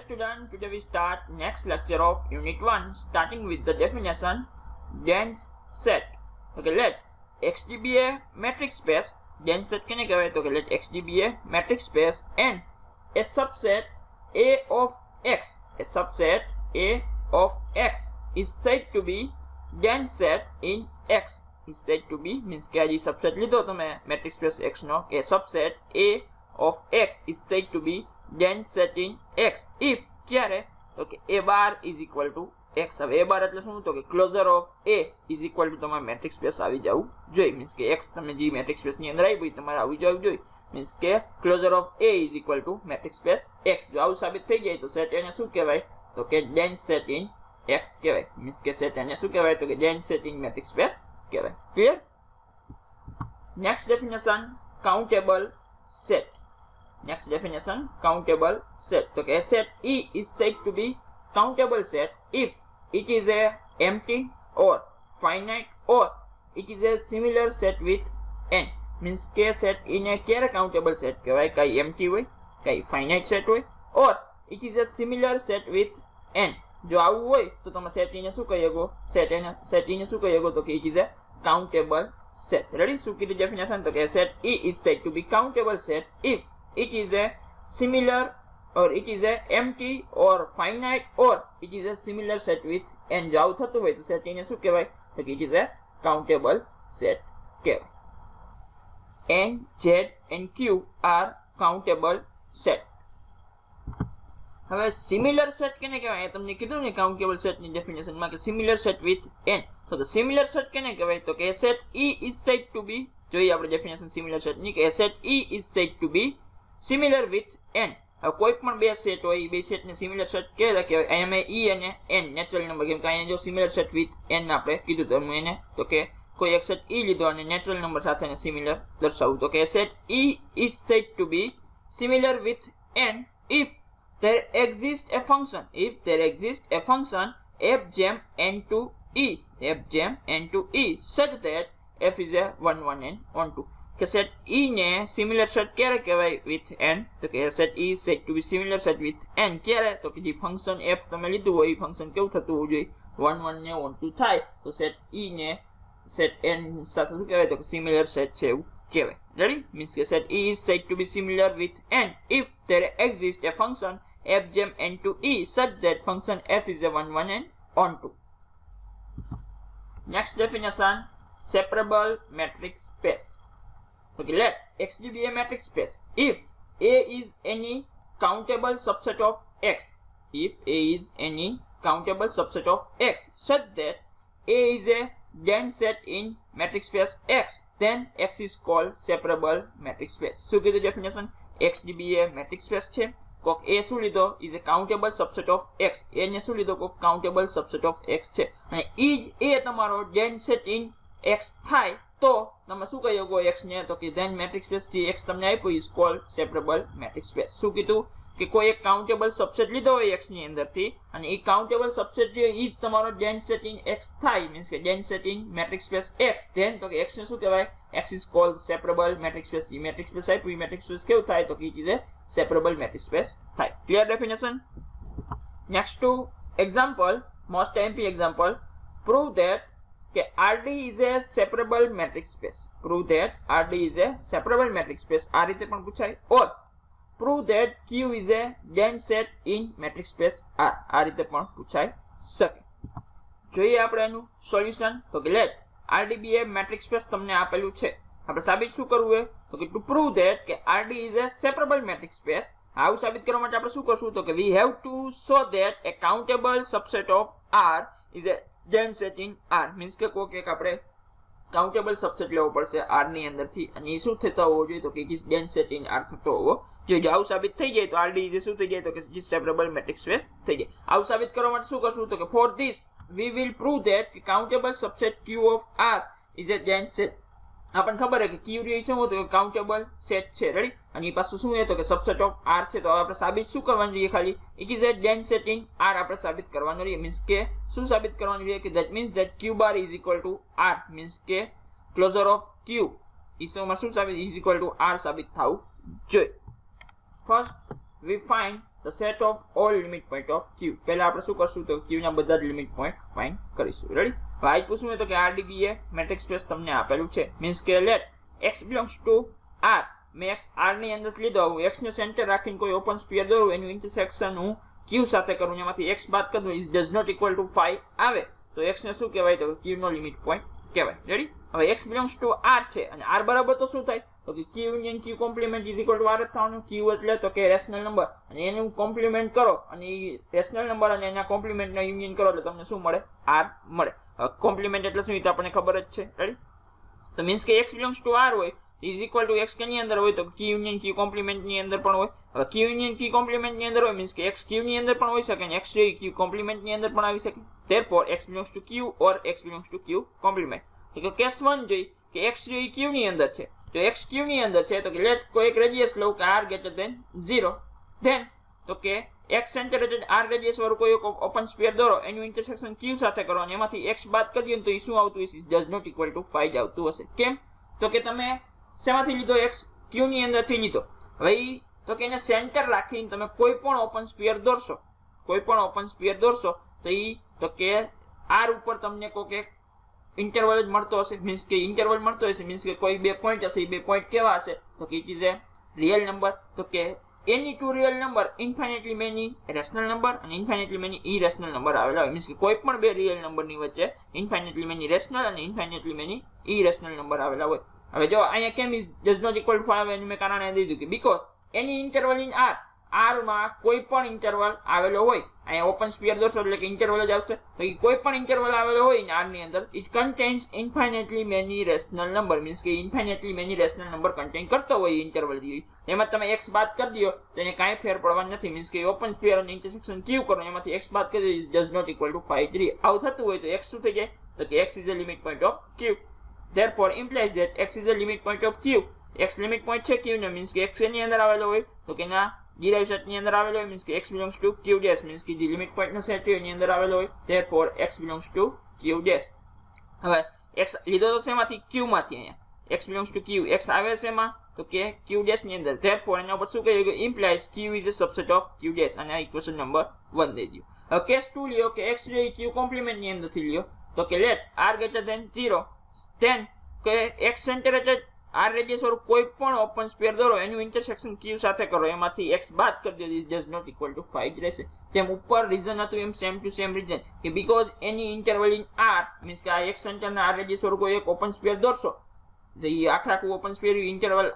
student, today we start next lecture of unit 1 starting with the definition dense set. Okay, let X be a matrix space. Dense set kene kehવાય તો કે let X be a matrix space and a subset A of X. A subset A of X is said to be dense set in X. Is said to be means કે આ subset લીધો તમે matrix space X નો કે subset A of X is said to be dense set in X if ક્યારે તો કે A bar is equal to X. હવે A bar એટલે શું તો કે closure of A is equal to તમારે matrix space આવી જવું જોઈએ મીન્સ કે X તમે જે matrix space ની અંદર આવી તમારે આવી જવું જોઈએ મીન્સ કે closure of A is equal to matrix space X. જો આવું સાબિત થઈ જાય તો સેટ એને શું કહેવાય તો કે dense set in X કહેવાય મીન્સ કે સેટ એને શું કહેવાય તો કે dense set in matrix space કહેવાય. Clear? Next definition countable set. Next definition, countable set. So, a set E is said to be countable set if it is a empty or finite or it is a similar set with n. Means કે set E ને ક્યારે countable set કહેવાય કઈ empty હોય કઈ finite set હોય or it is a similar set with n. જો આવું હોય તો તમે set E ને શું કહી શકો set E ને શું કહી શકો તો કે it is a countable set. Ready? શું કીધું definition તો કે set E is said to be countable set if it is a similar or it is a empty or finite or it is a similar set with n. જો આવું થતું હોય તો set એને શું કહેવાય તો કે it is a countable set કહેવાય. N, Z and Q are countable set. હવે સિમિલર સેટ કેને કહેવાય તમને કીધું ને કાઉન્ટેબલ સેટ ની ડેફિનેશન માં કે સિમિલર સેટ વિથ n. તો the similar set કેને કહેવાય તો કે set E is said to be જોઈએ આપણે ડેફિનેશન સિમિલર સેટ ની કે set E is said to be similar with n. હવે કોઈ પણ બે સેટ હોય એ બે સેટ ને સિમિલર સેટ કહેવાય અહીંયા મેં E અને n નેચરલ નંબર કેમ કે અહીંયા જો સિમિલર સેટ વિથ n આપણે કીધું તો હું એને તો કે કોઈ એક સેટ E લીધો અને નેચરલ નંબર સાથે એને સિમિલર દર્શાવું તો કે set E is said to be similar with n if there exists a function f jam n to e such that f is a 1 1 and 1 2. કે set E ને similar set ક્યારે કહેવાય with n તો કે set E is said to be similar set with n ક્યારે તો કે જે ફંક્શન f તમે લીધું હોય એ ફંક્શન કેવું થતું હોવું જોઈએ 1 1 ને 1 2 થાય તો set E ને set n સાથે શું કહેવાય તો કે સિમિલર સેટ છે એવું કહેવાય. રેડી? મીન્સ કે set E is said to be similar with n if there exists a function f jam n to e such that function f is a 1 1 and 1 2. Next definition, separable matrix space. Okay, let X be a matrix space if A is any countable subset of X. If A is any countable subset of X such that A is a dense set in matrix space X, then X is called separable matrix space. So, the definition X be a matrix space છે કોક A શું લીધો is a countable subset of X. A ને શું લીધો કોક countable subset of X છે અને is A તમારો dense set in X થાય તો તમે શું કહી શકો X ને તો કે then matrix space જે X તમને આપ્યું is called separable matrix space. શું કીધું કે કોઈ એક countable subset લીધો હોય X ની અંદરથી અને એ countable subset જે is તમારો dense set in X થાય means કે dense set in matrix space X then તો કે X ને શું કહેવાય X is called separable matrix space. જે matrix space આપ્યું એ matrix space કેવું થાય તો કે it is a separable matrix space થાય. Clear definition? Next to example, most MP example, prove that RD is a separable matrix space. Prove that RD is a separable matrix space. આ રીતે પણ પૂછાય or prove that Q is a dense set in matrix space R. આ રીતે પણ પૂછાય શકે. જોઈએ આપણે એનું સોલ્યુશન તો કે let RD be a matrix space તમને આપેલું છે. આપણે સાબિત શું કરવું છે તો કે to prove that કે RD is a separable matrix space. આવું સાબિત કરવા માટે આપણે શું કરશું તો કે we have to show that a countable subset of R is a dense set in R. means કે કોક એક આપણે countable subset લેવો પડશે R ની અંદરથી અને એ શું થતો હોવો જોઈએ તો કે it is dense set in R થતો હોવો જોઈએ. આવું સાબિત થઈ જાય તો RD is શું થઈ જાય તો કે separable matrix space થઈ જાય. આવું સાબિત કરવા માટે શું કરશું તો કે for this we will prove that countable subset Q of R is a dense set. આપણને ખબર છે કે Q શું હતું કે કાઉન્ટેબલ સેટ છે. રેડી? અને એ પાછું શું છે તો કે સબસેટ ઓફ R છે. તો આપણે સાબિત શું કરવાનું જોઈએ ખાલી it is a dense set in R આપણે સાબિત કરવાનું છે. મીન્સ કે શું સાબિત કરવાનું છે કે that means that Q bar is equal to R. Means કે ક્લોઝર ઓફ Q ઇસમાં શું સાબિત is equal to R સાબિત થવું જોઈએ. First we find the set of all limit point of q. પહેલા આપણે શું કરશું તો q ના બધા જ લિમિટ પોઈન્ટ ફાઇન્ડ કરીશું. રેડી? હવે આ પૂછવું હોય તો કે RDBA મેટ્રિક્સ સ્પેસ તમને આપેલું છે. મીન્સ કે late x belongs to R. મેં x R ની અંદર લીધો, હું x ને સેન્ટર રાખીને કોઈ ઓપન સ્ફિયર દોરું, એનું ઇન્ટરસેક્શન હું q સાથે કરું, એમાંથી x બાદ કરું, is does not equal to 5 આવે તો x ને શું કહેવાય તો q નો લિમિટ પોઈન્ટ કહેવાય. રેડી? હવે x belongs to R છે અને R બરાબર તો શું થાય તો કે q union q compliment is equal to r જ થવાનું. q એટલે તો કે રેશનલ નંબર અને એનું કોમ્પ્લિમેન્ટ કરો અને એ રેશનલ નંબર અને એના કોમ્પ્લિમેન્ટનો યુનિયન કરો એટલે તમને શું મળે r મળે. કોમ્પ્લિમેન્ટ એટલે શું એ તો આપણને ખબર જ છે. રેડી? તો મીન્સ કે x belongs to r હોય ઇઝ ઇક્વલ ટુ x કેની અંદર હોય તો q યુનિયન q કોમ્પ્લિમેન્ટ ની અંદર પણ હોય. હવે q યુનિયન q કોમ્પ્લિમેન્ટ ની અંદર હોય મીન્સ કે x q ની અંદર પણ હોઈ શકે અને x q કોમ્પ્લિમેન્ટ ની અંદર પણ આવી શકે. therefore x belongs to q or x belongs to q compliment. તો કેસ 1 જોઈ કે x q ની અંદર છે તો x q ની અંદર છે તો કે લેટ કોઈ એક રેડિયસ લઉં કે r greater than 0, then તો કે x સેન્ટરેટેડ r રેડિયસ વાળું કોઈ એક ઓપન સ્ફિયર દોરો, એનું ઇન્ટરસેક્શન q સાથે કરો અને એમાંથી x બાદ કરીએ તો એ શું આવતું હશે does not equal to 5 આવતું હશે. કેમ તો કે તમે શેમાંથી લીધો x q ની અંદરથી લીધો. હવે તો કે એને સેન્ટર રાખીને તમે કોઈ પણ ઓપન સ્ફિયર દોરશો, કોઈ પણ ઓપન સ્ફિયર દોરશો તો એ તો કે r ઉપર તમને કોઈ ઇન્ટરવલ જ મળતો હશે. મીન્સ કે ઇન્ટરવલ મળતો હશે મીન્સ કે કોઈ બે પોઈન્ટ હશે, એ બે પોઈન્ટ કેવા હશે તો કે it is a real number. તો કે any two real number infinitely many rational number અને ઇન્ફાઇનાઇટલી મેની ઇરેશનલ નંબર આવેલા હોય. મીન્સ કે કોઈ પણ બે રિયલ નંબરની વચ્ચે ઇન્ફાઇનાઇટલી મેની રેશનલ અને ઇન્ફાઇનાઇટલી મેની ઇરેશનલ નંબર આવેલા હોય. હવે જો અહીંયા કેમ is does not equal to 5 એનું મેં કારણ દીધું કે because any interval in r માં કોઈ પણ ઇન્ટરવલ આવેલો હોય, અહીંયા ઓપન સ્ફિયર દોરશો એટલે કે ઇન્ટરવલ જ આવશે તો કોઈ પણ ઇન્ટરવલ આવેલો હોય ને r ની અંદર it contains infinitely many rational number. Means કે infinitely many rational number contain કરતો હોય ઇન્ટરવલ દી એમાં તમે x બાદ કરી દો તો એને કાંઈ ફેર પડવાનું નથી. મીન્સ કે ઓપન સ્ફિયર અને ઇન્ટરસેક્શન q કરો એમાંથી x બાદ કરી દો ડઝ નોટ ઇક્વલ ટુ 5 3. આવું થતું હોય તો x શું થઈ જાય તો કે x is a limit point of q. therefore implies that x is a limit point of q. x limit point છે q ને મીન્સ કે x એની અંદર આવેલો હોય તો કે ના ડિરાઇવ સેટ ની અંદર આવેલો હોય મીન્સ કે x belongs to q dash means કે જે લિમિટ પોઈન્ટ નો સેટ છે એની અંદર આવેલો હોય. therefore x belongs to q dash. હવે x લીધો તો શેમાંથી q માંથી, અહીંયા x belongs to q, x આવે છે એમાં તો કે q dash ની અંદર. therefore એના ઉપર શું કહ્યું કે implies q is a subset of q dash અને આ ઇક્વેશન નંબર 1 દઈ દો. હવે કેસ 2 લ્યો કે x રે q કોમ્પ્લિમેન્ટ ની અંદર થી લ્યો તો કે let r greater than 0, then કે x સેન્ટરેટેડ r રેડિયસ વાળું કોઈ પણ ઓપન સ્ફિયર દોરો, એનું ઇન્ટરસેક્શન q સાથે કરો, એમાંથી x બાદ કરી દો is does not equal to 5 રહેશે. જેમ ઉપર રીઝન હતું એમ સેમ ટુ સેમ રીઝન કે because any interval in r means કે આ x સેન્ટરના r રેડિયસ વાળું કોઈ એક ઓપન સ્ફિયર દોરશો તો એ આખું ઓપન સ્ફિયર ઇન્ટરવલ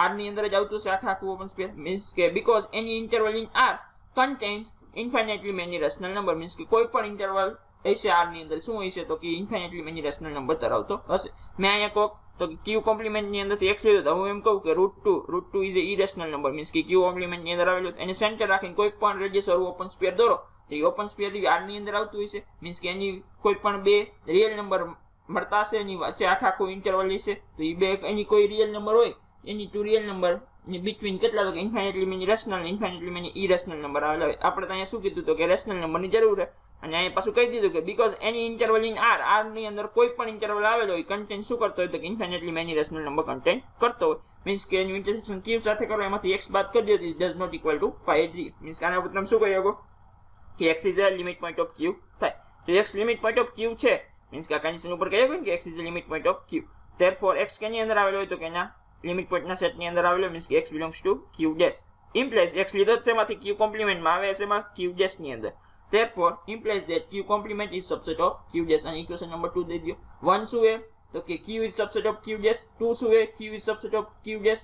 r ની અંદર જ આવતું છે આખું ઓપન સ્ફિયર. મીન્સ કે because any interval in r contains infinitely many rational number. Means કે કોઈ પણ ઇન્ટરવલ હશે r ની અંદર શું હશે તો કે ઇન્ફાઇનાઇટલી મેની રેશનલ નંબર ધરાવતો હશે. મેં અહીંયા કોક તો q કોમ્પ્લિમેન્ટ ની અંદરથી x લીધો તો હું એમ કહું કે √2 is A irrational number. Means કે q કોમ્પ્લિમેન્ટ ની અંદર આવેલું એને સેન્ટર રાખીને કોઈ પણ રેડિયસ વાળું ઓપન સ્ફિયર દોરો તો એ ઓપન સ્ફિયર r ની અંદર આવતું હશે. મીન્સ કે એની કોઈ પણ બે રિયલ નંબર મળતા હશે, એની વચ્ચે આખું ઇન્ટરવલ હશે તો એ બે એની કોઈ રિયલ નંબર હોય એની ટુ રિયલ નંબર ની બિટવીન કેટલા તો કે infinitely many rational ઇન્ફાઇનાઇટલી many irrational number આવેલા હોય. આપણે તો અહીંયા શું કીધું તો કે રેશનલ નંબરની જરૂર છે અને અહીંયા પાછું કહી દીધું કે because any interval in r ની અંદર કોઈ પણ ઇન્ટરવલ આવેલો હોય કન્ટેન્ટ શું કરતો હોય તો કે infinitely many rational number content કરતો હોય. મીન્સ કે એનું ઇન્ટરસેક્શન q સાથે કરો એમાંથી x બાદ કરી દો is does not equal to 5 3. Means કે આના પર તમે શું કહી શકો કે x is a limit point of q થાય. તો x limit point of q છે મીન્સ કે આ કન્ડિશન ઉપર કહી શકો કે x is a limit point of q. therefore x કેની અંદર આવેલો હોય તો કે એના લિમિટ પોઈન્ટ ના સેટ ની અંદર આવેલો મીન્સ કે x belongs to q dash. implies x લીધો છે એમાંથી q કોમ્પ્લિમેન્ટ માં આવે છે એમાં q dash ની અંદર. therefore implies that q complement is subset of q dash. અને ઇક્વેશન નંબર 2 દઈ દો. 1 શું છે તો કે q is subset of q dash, 2 શું છે q is subset of q dash.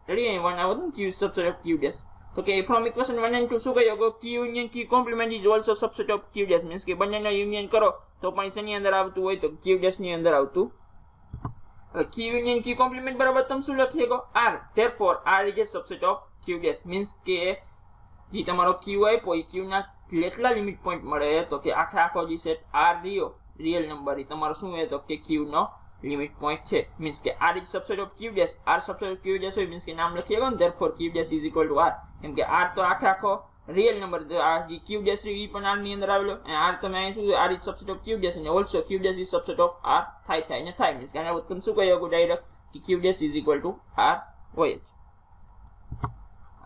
Ready? 1 આવતું q is subset of q dash. તો કે from equation 1 and 2 શું કહ્યું કે q union q complement is also subset of q dash. Means કે બંનેનો યુનિયન કરો તો પણ શેની અંદર આવતું હોય તો q dash ની અંદર આવતું. q union q complement બરાબર તમે શું લખી શકો r. therefore r is a subset of q dash. Means કે જે તમારો q આપ્યો એ q ના કેટલા લિમિટ પોઈન્ટ મળે તો કે આખો જે સેટ r રિયલ નંબર એ તમારો શું છે તો કે q નો લિમિટ પોઈન્ટ છે. મીન્સ કે r is subset of q dash, r subset of q dash હોય મીન્સ કે નામ લખી શકો ને therefore q dash is equal to r. કેમ કે r તો આખો રિયલ નંબર આ જે q dash એ પણ r ની અંદર આવેલો અને r તમે અહીં શું r is subset of q dash અને also q dash is subset of r થાય ને થાય. મીન્સ કે આને તમે શું કહી શકો ડાયરેક્ટ કે q dash is equal to r હોય.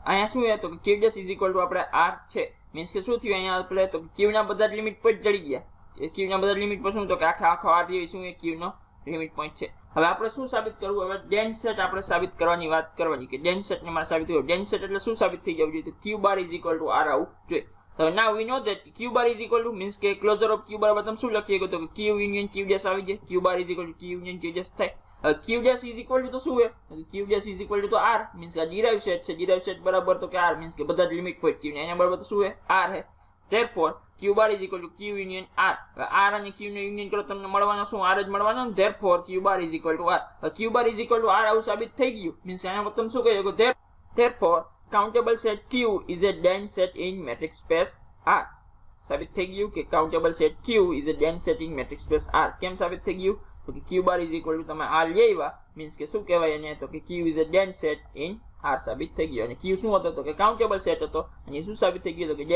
અહીંયા શું છે તો કે q dash is equal two આપણે r છે મીન્સ કે શું થયું અહીંયા આપણે તો q ના બધા લિમિટ પોઈન્ટ જડી ગયા q ના બધા લિમિટ પર શું તો કે આખો r જે શું એ q નો લિમિટ પોઈન્ટ છે હવે આપણે શું સાબિત કરવું હવે ડેન્સ સેટ આપણે સાબિત કરવાની વાત કરવાની કે ડેન્સ સેટ ને મારે સાબિત કરવું ડેન્સ સેટ એટલે શું સાબિત થઈ જવું જોઈએ તો q bar is equal to r આવું જોઈએ તો now we know that q bar is equal to means કે ક્લોઝર ઓફ q બરાબર તમે શું લખીએ તો કે q યુનિયન q ડેશ આવી જાય q bar is equal two q union q dash થાય q dash is equal to તો શું હે q dash is equal to તો r મીન્સ કે ડિરાઇવ સેટ છે ડિરાઇવ સેટ બરાબર તો કે r મીન્સ કે બધા જ લિમિટ પોઈન્ટ q ને એના બરાબર તો શું હે r હે therefore q bar is equal to q union r r અને q ને યુનિયન કરો તમને મળવાનો શું r જ મળવાનો therefore q bar is equal to r q bar is equal to r આવું સાબિત થઈ ગયું મીન્સ કે આના તમે શું કહ્યું કે therefore countable set q is a dense set in metric space r સાબિત થઈ ગયું કે countable set q is a dense set in metric space r કેમ સાબિત થઈ ગયું તો કે q bar is equal to તમે r લઈ આવ્યા મીન્સ કે શું કહેવાય એને તો કે q is a dense set in r સાબિત થઈ ગયો અને q શું હતો તો કે કાઉન્ટેબલ સેટ હતો અને શું સાબિત થઈ ગયું તો કે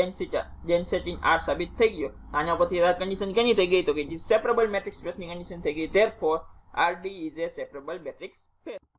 dense set in r સાબિત થઈ ગયો આના પરથી આ કન્ડિશન કેની થઈ ગઈ તો કે સેપરેબલ મેટ્રિક્સ સ્પેસ ની કન્ડિશન થઈ ગઈ therefore rd is a separable matrix space